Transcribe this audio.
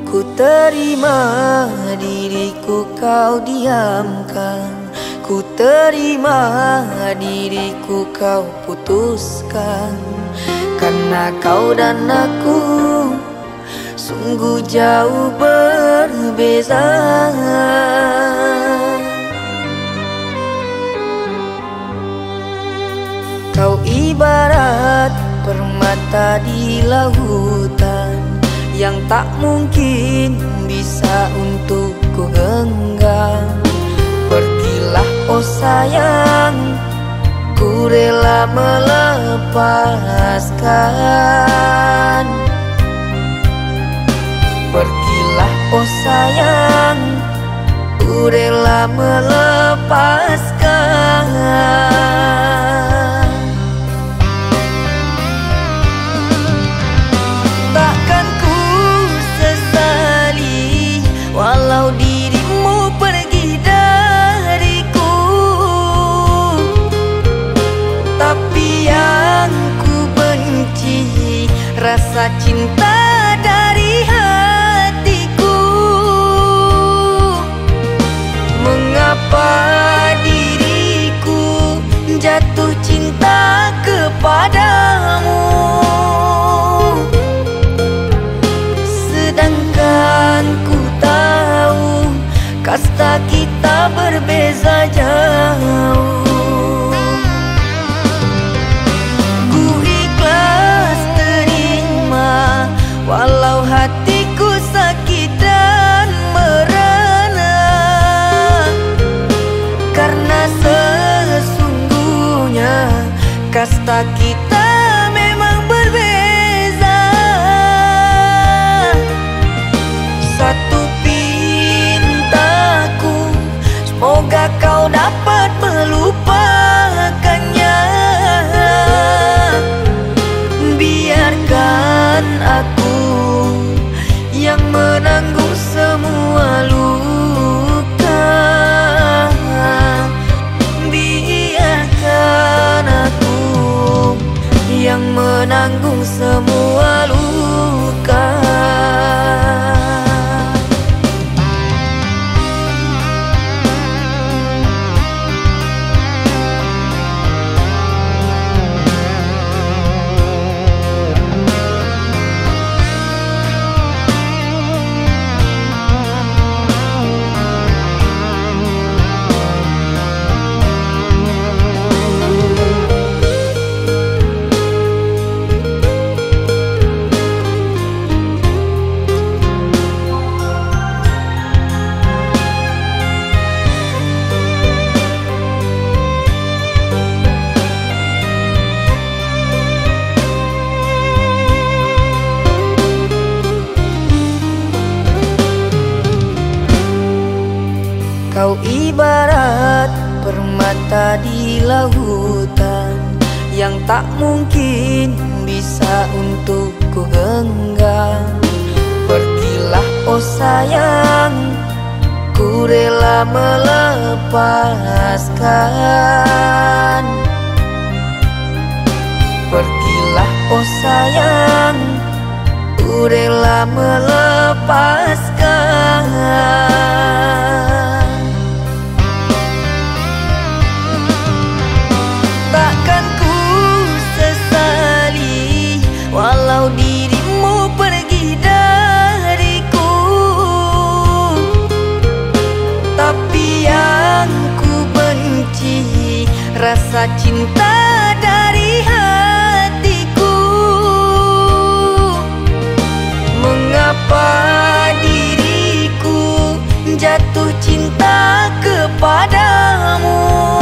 Ku terima diriku kau diamkan, ku terima diriku kau putuskan. Karena kau dan aku sungguh jauh berbeza. Kau ibarat permata di lautan yang tak mungkin bisa untuk ku genggam. Pergilah oh sayang, ku rela melepaskan. Pergilah oh sayang, ku rela melepaskan. Takkan ku sesali walau dirimu pergi dariku, tapi yang ku benci rasa cinta dari hatiku. Mengapa diriku jatuh cinta kepadamu, sedangkan ku tahu kasta kita berbeza jauh. Ku ikhlas terima walau hatiku sakit dan merana, karena sesungguhnya kasta kita memang berbeza. Satu pintaku, semoga kau dapat melupakannya. Biarkan aku yang menanggung semua luka. Biarkan aku yang menanggung semua luka. Kau ibarat permata di lautan yang tak mungkin bisa untuk ku genggam. Pergilah oh sayang, ku rela melepaskan. Pergilah oh sayang, ku rela melepaskan. Takkan ku sesali walau dirimu pergi dariku, tapi yang ku benci rasa cinta dari hatiku. Mengapa diriku jatuh cinta kepadamu,